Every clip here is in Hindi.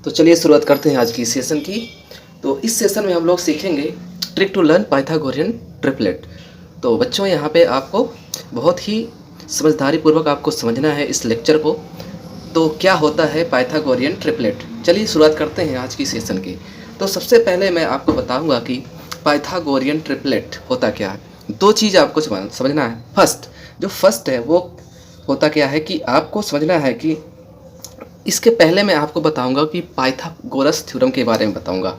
तो चलिए शुरुआत करते हैं आज की सेशन की। तो इस सेशन में हम लोग सीखेंगे trick to learn Pythagorean triplet. तो बच्चों यहाँ पे आपको बहुत ही समझदारी पूर्वक आपको समझना है इस लेक्चर को। तो क्या होता है पाइथागोरियन ट्रिपलेट, चलिए शुरुआत करते हैं आज की सेशन की। तो सबसे पहले मैं आपको बताऊंगा कि पाइथागोरियन ट्रिपलेट होता क्या है। दो चीज़ आपको समझना है। फर्स्ट है वो होता क्या है कि आपको समझना है कि इसके पहले मैं आपको बताऊंगा कि पाइथागोरस थ्योरम के बारे में बताऊंगा।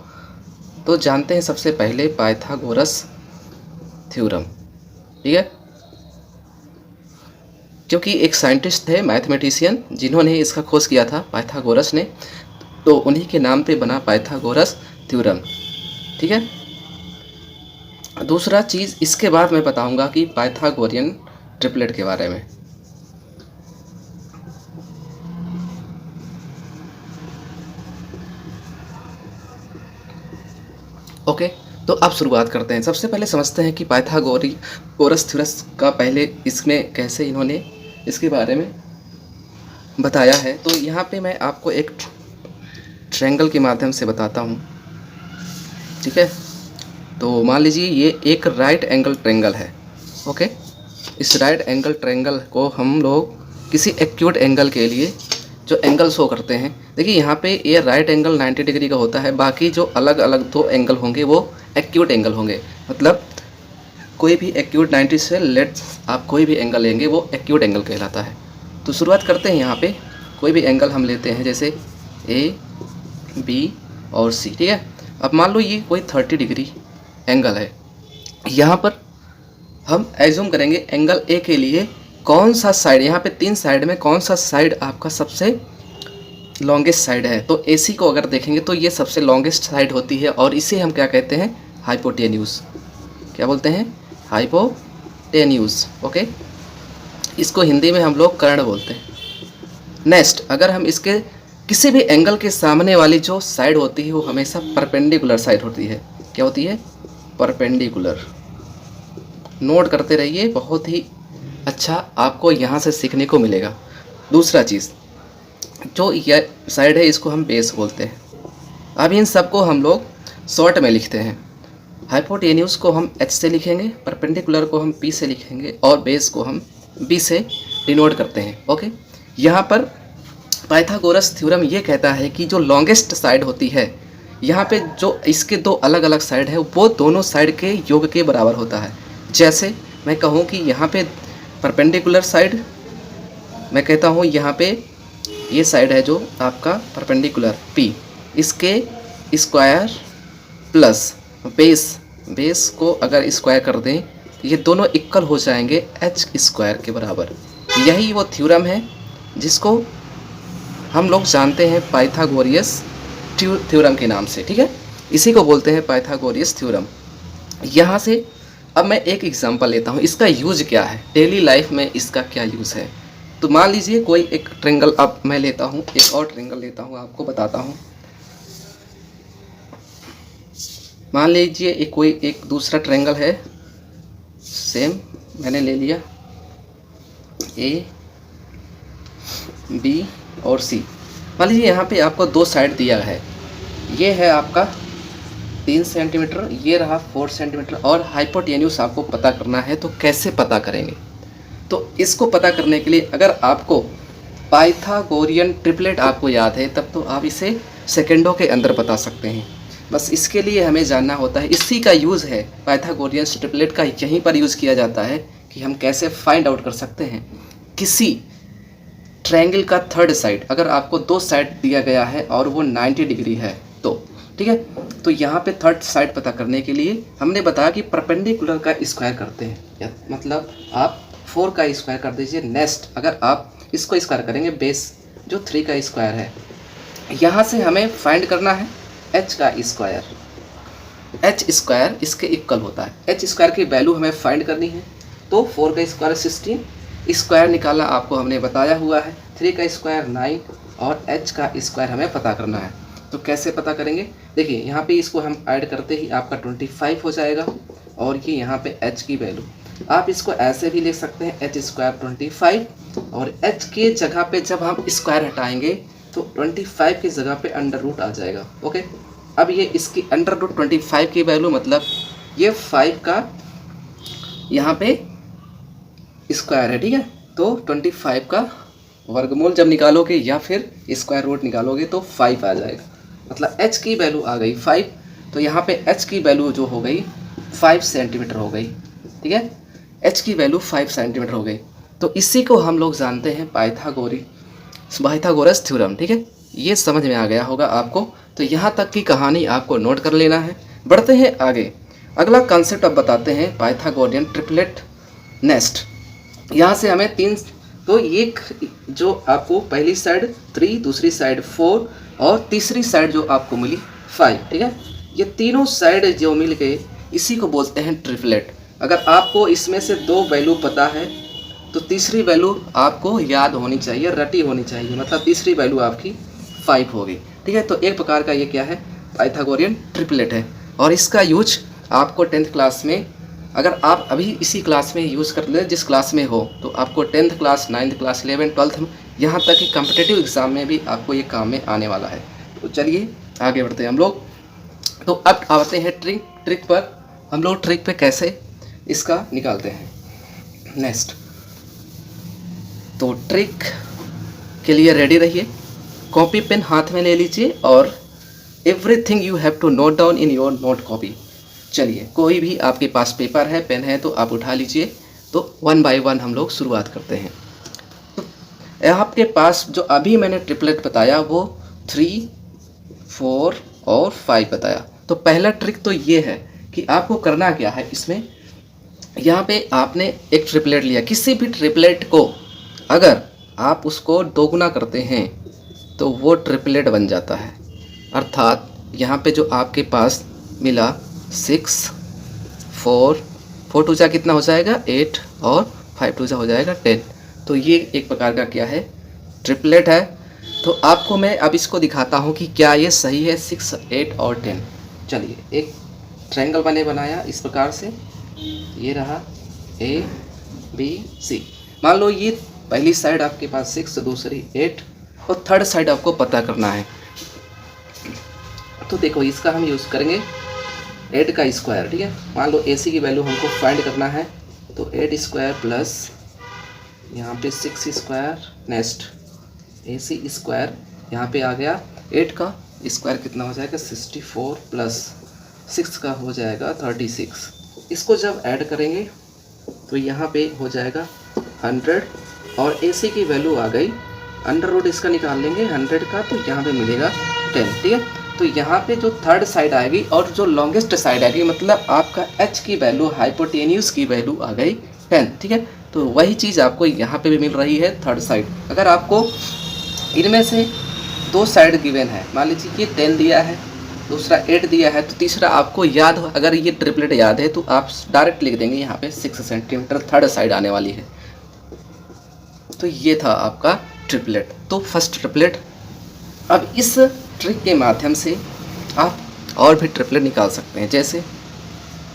तो जानते हैं सबसे पहले पाइथागोरस थ्योरम, ठीक है। क्योंकि एक साइंटिस्ट थे, मैथमेटिशियन, जिन्होंने इसका खोज किया था पाइथागोरस ने, तो उन्हीं के नाम पे बना पाइथागोरस थ्योरम, ठीक है। दूसरा चीज़ इसके बाद मैं बताऊंगा कि पाइथागोरियन ट्रिपलेट के बारे में। ओके, तो अब शुरुआत करते हैं। सबसे पहले समझते हैं कि पाइथागोरस थ्योरम का पहले इसमें कैसे इन्होंने इसके बारे में बताया है। तो यहाँ पे मैं आपको एक ट्रायंगल के माध्यम से बताता हूँ, ठीक है। तो मान लीजिए ये एक राइट एंगल ट्रायंगल है, ओके। इस राइट एंगल ट्रायंगल को हम लोग किसी एक्यूट एंगल के लिए जो एंगल शो करते हैं, देखिए यहाँ पे ये राइट एंगल 90 डिग्री का होता है, बाकी जो अलग अलग दो एंगल होंगे वो एक्यूट एंगल होंगे। मतलब कोई भी एक्यूट 90 से आप कोई भी एंगल लेंगे वो एक्यूट एंगल कहलाता है। तो शुरुआत करते हैं। यहाँ पे कोई भी एंगल हम लेते हैं, जैसे ए, बी और सी, ठीक है। अब मान लो ये कोई 30 डिग्री एंगल है। यहाँ पर हम एज्यूम करेंगे एंगल ए के लिए कौन सा साइड, यहाँ पे 3 साइड में कौन सा साइड आपका सबसे लॉन्गेस्ट साइड है। तो AC को अगर देखेंगे तो ये सबसे लॉन्गेस्ट साइड होती है और इसे हम क्या कहते हैं, हाइपोटेन्यूज। क्या बोलते हैं, हाइपोटेन्यूज, ओके। इसको हिंदी में हम लोग कर्ण बोलते हैं। नेक्स्ट, अगर हम इसके किसी भी एंगल के सामने वाली जो साइड होती है वो हमेशा परपेंडिकुलर साइड होती है। क्या होती है, परपेंडिकुलर। नोट करते रहिए, बहुत ही अच्छा आपको यहाँ से सीखने को मिलेगा। दूसरा चीज़, जो यह साइड है इसको हम बेस बोलते हैं। अब इन सब को हम लोग शॉर्ट में लिखते हैं। हाइपोटेन्यूज को हम H से लिखेंगे, परपेंडिकुलर को हम P से लिखेंगे और बेस को हम B से डिनोट करते हैं, ओके। यहाँ पर पाइथागोरस थ्योरम ये कहता है कि जो लॉन्गेस्ट साइड होती है, यहाँ पे जो इसके दो अलग अलग साइड है वो दोनों साइड के योग के बराबर होता है। जैसे मैं कहूँ कि यहाँ पे परपेंडिकुलर साइड, मैं कहता हूँ यहाँ पे ये साइड है जो आपका परपेंडिकुलर P, इसके स्क्वायर प्लस बेस को अगर स्क्वायर कर दें तो ये दोनों इक्वल हो जाएंगे H स्क्वायर के बराबर। यही वो थ्योरम है जिसको हम लोग जानते हैं पाइथागोरियस थ्योरम के नाम से, ठीक है। इसी को बोलते हैं पाइथागोरियस थ्योरम। यहाँ से अब मैं एक एग्जांपल लेता हूँ, इसका यूज क्या है डेली लाइफ में, इसका क्या यूज़ है। तो मान लीजिए कोई एक ट्रायंगल, अब मैं लेता हूँ एक और ट्रायंगल लेता हूँ, आपको बताता हूँ। मान लीजिए कोई एक दूसरा ट्रायंगल है, सेम मैंने ले लिया A, B और C। मान लीजिए यहाँ पे आपको दो साइड दिया है, ये है आपका 3 सेंटीमीटर, ये रहा 4 सेंटीमीटर और हाइपोटेन्यूज आपको पता करना है। तो कैसे पता करेंगे, तो इसको पता करने के लिए अगर आपको पाइथागोरियन ट्रिपलेट आपको याद है तब तो आप इसे सेकंडों के अंदर बता सकते हैं। बस इसके लिए हमें जानना होता है, इसी का यूज़ है पाइथागोरियन ट्रिपलेट का, यहीं पर यूज़ किया जाता है कि हम कैसे फाइंड आउट कर सकते हैं किसी ट्रायंगल का थर्ड साइड। अगर आपको दो साइड दिया गया है और वो 90 डिग्री है तो, ठीक है। तो यहाँ पे थर्ड साइड पता करने के लिए हमने बताया कि परपेंडिकुलर का स्क्वायर करते हैं, मतलब आप 4 का स्क्वायर कर दीजिए। नेक्स्ट, अगर आप इसको स्क्वायर करेंगे, बेस जो 3 का स्क्वायर है, यहाँ से हमें फाइंड करना है H का स्क्वायर। H स्क्वायर इसके इक्वल होता है, H स्क्वायर की वैल्यू हमें फाइंड करनी है। तो 4 का स्क्वायर 16, स्क्वायर निकालना आपको हमने बताया हुआ है, 3 का स्क्वायर 9 और H का स्क्वायर हमें पता करना है। तो कैसे पता करेंगे, देखिए यहाँ पे इसको हम ऐड करते ही आपका 25 हो जाएगा और ये यहाँ पे H की वैल्यू, आप इसको ऐसे भी लिख सकते हैं H स्क्वायर 25 और H के जगह पे जब हम स्क्वायर हटाएंगे तो 25 की जगह पे अंडर रूट आ जाएगा। ओके, अब ये इसकी अंडर रूट 25 की वैल्यू मतलब ये 5 का यहाँ पे स्क्वायर है, ठीक है। तो 25 का वर्गमूल जब निकालोगे या फिर स्क्वायर रूट निकालोगे तो 5 आ जाएगा, मतलब h की वैल्यू आ गई 5। तो यहाँ पे h की वैल्यू जो हो गई 5 सेंटीमीटर हो गई, ठीक है। h की वैल्यू 5 सेंटीमीटर हो गई। तो इसी को हम लोग जानते हैं पाइथागोरस थ्योरम, ठीक है। ये समझ में आ गया होगा आपको। तो यहाँ तक की कहानी आपको नोट कर लेना है। बढ़ते हैं आगे, अगला कॉन्सेप्ट अब बताते हैं पाइथागोरियन ट्रिपलेट नेस्ट। यहाँ से हमें 3, तो एक जो आपको पहली साइड 3, दूसरी साइड 4 और तीसरी साइड जो आपको मिली 5, ठीक है। ये तीनों साइड जो मिल गए इसी को बोलते हैं ट्रिपलेट। अगर आपको इसमें से 2 वैल्यू पता है तो तीसरी वैल्यू आपको याद होनी चाहिए, रटी होनी चाहिए, मतलब तीसरी वैल्यू आपकी 5 होगी, ठीक है। तो एक प्रकार का ये क्या है, पाइथागोरियन ट्रिपलेट है। और इसका यूज आपको 10th क्लास में, अगर आप अभी इसी क्लास में यूज़ कर ले जिस क्लास में हो, तो आपको 10th class, 9th class, 11th, 12th में, यहाँ तक कि कॉम्पिटिटिव एग्ज़ाम में भी आपको ये काम में आने वाला है। तो चलिए आगे बढ़ते हैं हम लोग। तो अब आते हैं ट्रिक पर। हम लोग ट्रिक पे कैसे इसका निकालते हैं नेक्स्ट। तो ट्रिक के लिए रेडी रहिए, कॉपी पेन हाथ में ले लीजिए और everything you have to note down in your note copy. चलिए, कोई भी आपके पास पेपर है, पेन है तो आप उठा लीजिए। तो 1 बाय 1 हम लोग शुरुआत करते हैं। तो आपके पास जो अभी मैंने ट्रिपलेट बताया वो 3, 4 और 5 बताया। तो पहला ट्रिक तो ये है कि आपको करना क्या है, इसमें यहाँ पे आपने एक ट्रिपलेट लिया, किसी भी ट्रिपलेट को अगर आप उसको दोगुना करते हैं तो वो ट्रिपलेट बन जाता है। अर्थात यहाँ पे जो आपके पास मिला 6, 4 टू जा कितना हो जाएगा 8 और 5 टू जा हो जाएगा 10। तो ये एक प्रकार का क्या है, ट्रिपलेट है। तो आपको मैं अब इसको दिखाता हूँ कि क्या ये सही है 6, 8 और 10। चलिए, एक ट्रायंगल मैंने बनाया इस प्रकार से, ये रहा ABC। मान लो ये पहली साइड आपके पास 6, दूसरी 8 और थर्ड साइड आपको पता करना है। तो देखो इसका हम यूज़ करेंगे 8 का स्क्वायर, ठीक है। मान लो AC की वैल्यू हमको फाइंड करना है, तो 8 स्क्वायर प्लस यहाँ पे 6 स्क्वायर, नेक्स्ट AC स्क्वायर, यहाँ पे आ गया 8 का स्क्वायर कितना हो जाएगा 64 प्लस 6 का हो जाएगा 36। इसको जब ऐड करेंगे तो यहाँ पे हो जाएगा 100 और AC की वैल्यू आ गई, अंडर रूट इसका निकाल लेंगे 100 का, तो यहाँ पे मिलेगा 10, ठीक है। तो यहाँ पे जो थर्ड साइड आएगी और जो लॉन्गेस्ट साइड आएगी, मतलब आपका h की वैल्यू, हाइपोटेन्यूस की वैल्यू आ गई 10, ठीक है। तो वही चीज़ आपको यहाँ पे भी मिल रही है थर्ड साइड। अगर आपको इनमें से 2 साइड गिवन है, मान लीजिए ये 10 दिया है, दूसरा 8 दिया है, तो तीसरा आपको याद हो, अगर ये ट्रिपलेट याद है तो आप डायरेक्ट लिख देंगे यहाँ पे 6 सेंटीमीटर थर्ड साइड आने वाली है। तो ये था आपका ट्रिपलेट, तो फर्स्ट ट्रिपलेट। अब इस ट्रिक के माध्यम से आप और भी ट्रिपलेट निकाल सकते हैं, जैसे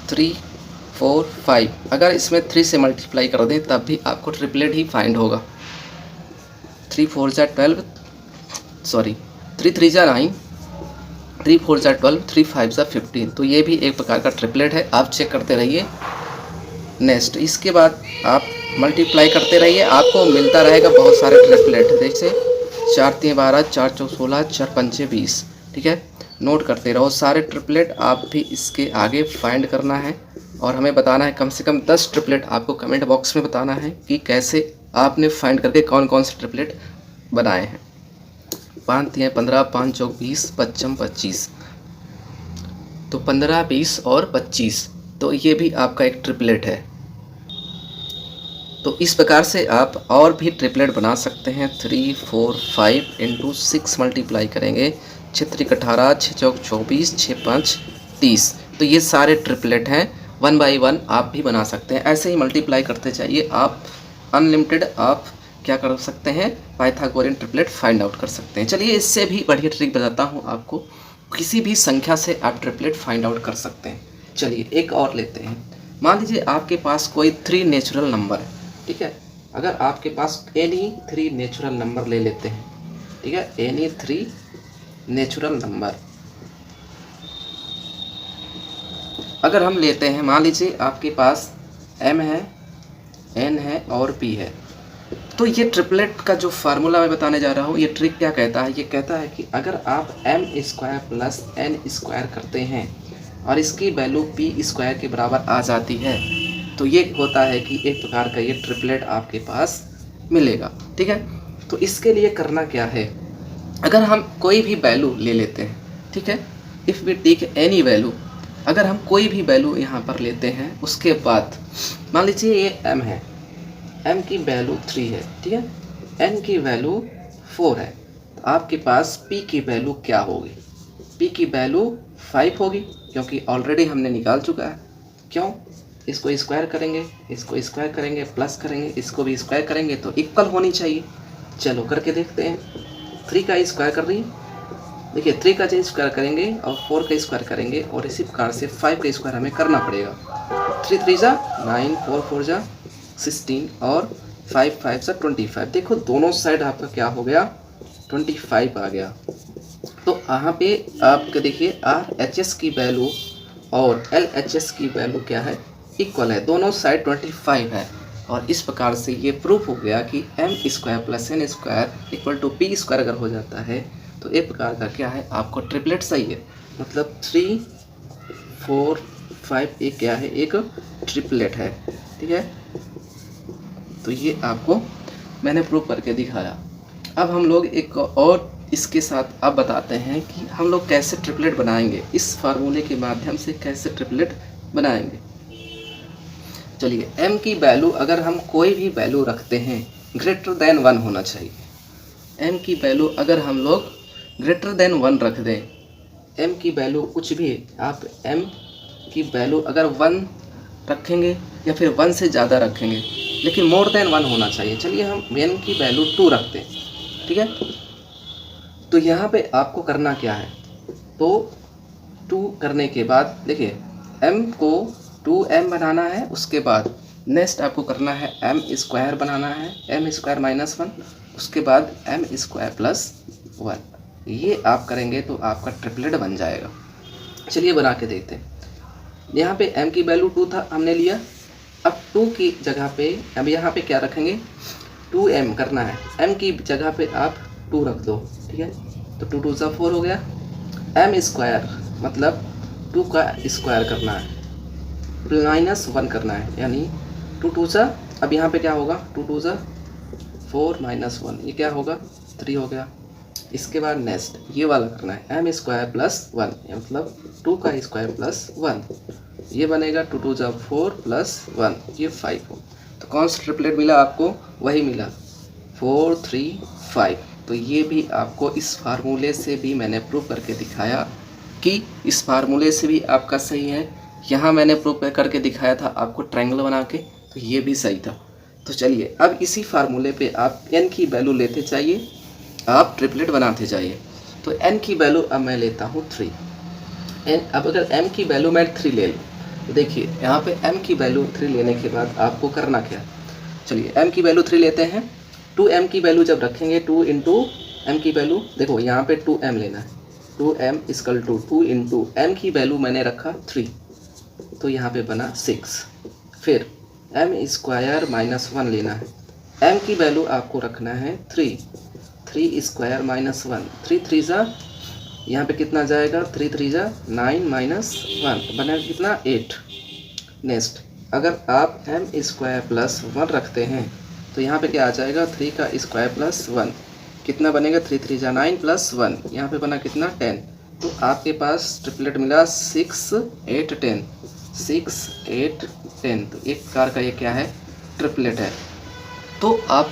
3, 4, 5। अगर इसमें 3 से मल्टीप्लाई कर दें तब भी आपको ट्रिपलेट ही फाइंड होगा। 3 4 जा 12, सॉरी 3 3 जा 9, 3 4 जा 12, 3 5 जा 15। तो ये भी एक प्रकार का ट्रिपलेट है, आप चेक करते रहिए। नेक्स्ट, इसके बाद आप मल्टीप्लाई करते रहिए, आपको मिलता रहेगा बहुत सारे ट्रिपलेट, जैसे 4 3 12, 4 4 16, 4 5 20, ठीक है। नोट करते रहो सारे ट्रिपलेट, आप भी इसके आगे फाइंड करना है और हमें बताना है, कम से कम 10 ट्रिपलेट आपको कमेंट बॉक्स में बताना है कि कैसे आपने फाइंड करके कौन कौन से ट्रिपलेट बनाए हैं। 5 3 15, 5 4 20, 25 25, तो 15 20 और 25, तो ये भी आपका एक ट्रिपलेट है। तो इस प्रकार से आप और भी ट्रिपलेट बना सकते हैं। 3 4 5 इंटू 6 मल्टीप्लाई करेंगे, 6 3 18, 6 4 24, 6 5 30। तो ये सारे ट्रिपलेट हैं, 1 बाई 1 आप भी बना सकते हैं। ऐसे ही मल्टीप्लाई करते जाइए, आप अनलिमिटेड आप क्या कर सकते हैं, पाइथागोरियन ट्रिपलेट फाइंड आउट कर सकते हैं। चलिए इससे भी बढ़िया ट्रिक बताता हूँ आपको, किसी भी संख्या से आप ट्रिपलेट फाइंड आउट कर सकते हैं। चलिए एक और लेते हैं, मान लीजिए आपके पास कोई 3 नेचुरल नंबर है, ठीक है। अगर आपके पास एनी 3 नेचुरल नंबर ले लेते हैं, ठीक है, एनी 3 नेचुरल नंबर। अगर हम लेते हैं, मान लीजिए आपके पास m है, n है और p है, तो ये ट्रिपलेट का जो फार्मूला मैं बताने जा रहा हूँ, ये ट्रिक क्या कहता है, ये कहता है कि अगर आप m² प्लस n² करते हैं और इसकी वैल्यू p² के बराबर आ जाती है, तो ये होता है कि एक प्रकार का ये ट्रिपलेट आपके पास मिलेगा। ठीक है, तो इसके लिए करना क्या है, अगर हम कोई भी वैल्यू ले लेते हैं, ठीक है, if we take any value, अगर हम कोई भी वैल्यू यहाँ पर लेते हैं, उसके बाद मान लीजिए ये m है, m की वैल्यू 3 है, ठीक है, n की वैल्यू 4 है, तो आपके पास p की वैल्यू क्या होगी, p की वैल्यू 5 होगी, क्योंकि ऑलरेडी हमने निकाल चुका है। क्यों, इसको स्क्वायर करेंगे, इसको स्क्वायर करेंगे, प्लस करेंगे, इसको भी स्क्वायर करेंगे, तो इक्वल होनी चाहिए। चलो करके देखते हैं, 3 का स्क्वायर कर रही है, देखिए 3 का स्क्वायर करेंगे और 4 का स्क्वायर करेंगे, और इसी प्रकार से 5 का स्क्वायर हमें करना पड़ेगा। 3 3 जा 9, 4 4 जा 16 और 5 5 जा 25। देखो दोनों साइड आपका क्या हो गया, 25 आ गया। तो यहाँ पे आपका देखिए RHS की वैल्यू और LHS की वैल्यू क्या है, इक्वल है, दोनों साइड 25 है। और इस प्रकार से ये प्रूफ हो गया कि m² plus n² equal to p² अगर हो जाता है, तो एक प्रकार का क्या है, आपको ट्रिपलेट सही है, मतलब 3 4 5 एक क्या है, एक ट्रिपलेट है। ठीक है, तो ये आपको मैंने प्रूफ करके दिखाया। अब हम लोग एक और इसके साथ अब बताते हैं कि हम लोग कैसे ट्रिपलेट बनाएंगे, इस फार्मूले के माध्यम से कैसे ट्रिपलेट बनाएंगे। चलिए, m की वैल्यू अगर हम कोई भी वैल्यू रखते हैं ग्रेटर देन 1 होना चाहिए। m की वैल्यू अगर हम लोग ग्रेटर देन 1 रख दें, m की वैल्यू कुछ भी, आप m की वैल्यू अगर 1 रखेंगे या फिर 1 से ज़्यादा रखेंगे, लेकिन मोर देन 1 होना चाहिए। चलिए हम m की वैल्यू 2 रखते हैं, ठीक है, तो यहाँ पे आपको करना क्या है, तो 2 करने के बाद देखिए m को 2m बनाना है, उसके बाद नेक्स्ट आपको करना है m² बनाना है, m² माइनस 1, उसके बाद m² प्लस 1। ये आप करेंगे तो आपका ट्रिपलेट बन जाएगा। चलिए बना के देखते हैं। यहाँ पे m की वैल्यू 2 था, हमने लिया, अब 2 की जगह पे अब यहाँ पे क्या रखेंगे, 2m करना है, m की जगह पे आप 2 रख दो, ठीक है, तो 2 2 = 4 हो गया, m² मतलब 2 का स्क्वायर करना है, माइनस 1 करना है, यानी 2 2 सा, अब यहाँ पे क्या होगा, 2 2 सा 4 माइनस 1, ये क्या होगा, 3 हो गया। इसके बाद नेक्स्ट ये वाला करना है, m² प्लस 1, मतलब 2 का स्क्वायर प्लस 1, ये बनेगा 2 2 सा 4 प्लस 1, ये 5 हो। तो कौन सा ट्रिपलेट मिला आपको, वही मिला 4 3 5। तो ये भी आपको इस फार्मूले से भी मैंने प्रूव करके दिखाया कि इस फार्मूले से भी आपका सही है। यहाँ मैंने प्रूव करके दिखाया था आपको ट्रायंगल बना के, तो ये भी सही था। तो चलिए अब इसी फार्मूले पे आप n की वैल्यू लेते जाइए, आप ट्रिपलेट बनाते जाइए। तो n की वैल्यू अब मैं लेता हूँ 3। अब अगर m की वैल्यू मैं 3 ले लूँ, तो देखिए यहाँ पे m की वैल्यू 3 लेने के बाद आपको करना क्या, चलिए m की वैल्यू 3 लेते हैं। 2m की वैल्यू जब रखेंगे, 2 इंटू m की वैल्यू, देखो यहाँ पे 2m लेना है, 2m equal to 2 into m की वैल्यू मैंने रखा 3, तो यहाँ पे बना 6। फिर m² माइनस 1 लेना है, m की वैल्यू आपको रखना है 3, 3² माइनस 1, 3 3 जा, यहाँ पे कितना जाएगा, 3 3 जा 9 माइनस 1, बना कितना 8। नेक्स्ट अगर आप m² प्लस 1 रखते हैं, तो यहाँ पे क्या आ जाएगा, 3 का स्क्वायर प्लस 1, कितना बनेगा, 3 3 जा 9 प्लस 1, यहाँ पे बना कितना 10। तो आपके पास ट्रिपलेट मिला 6 8 10, 6 8 10। तो एक प्रकार का ये क्या है, ट्रिपलेट है। तो आप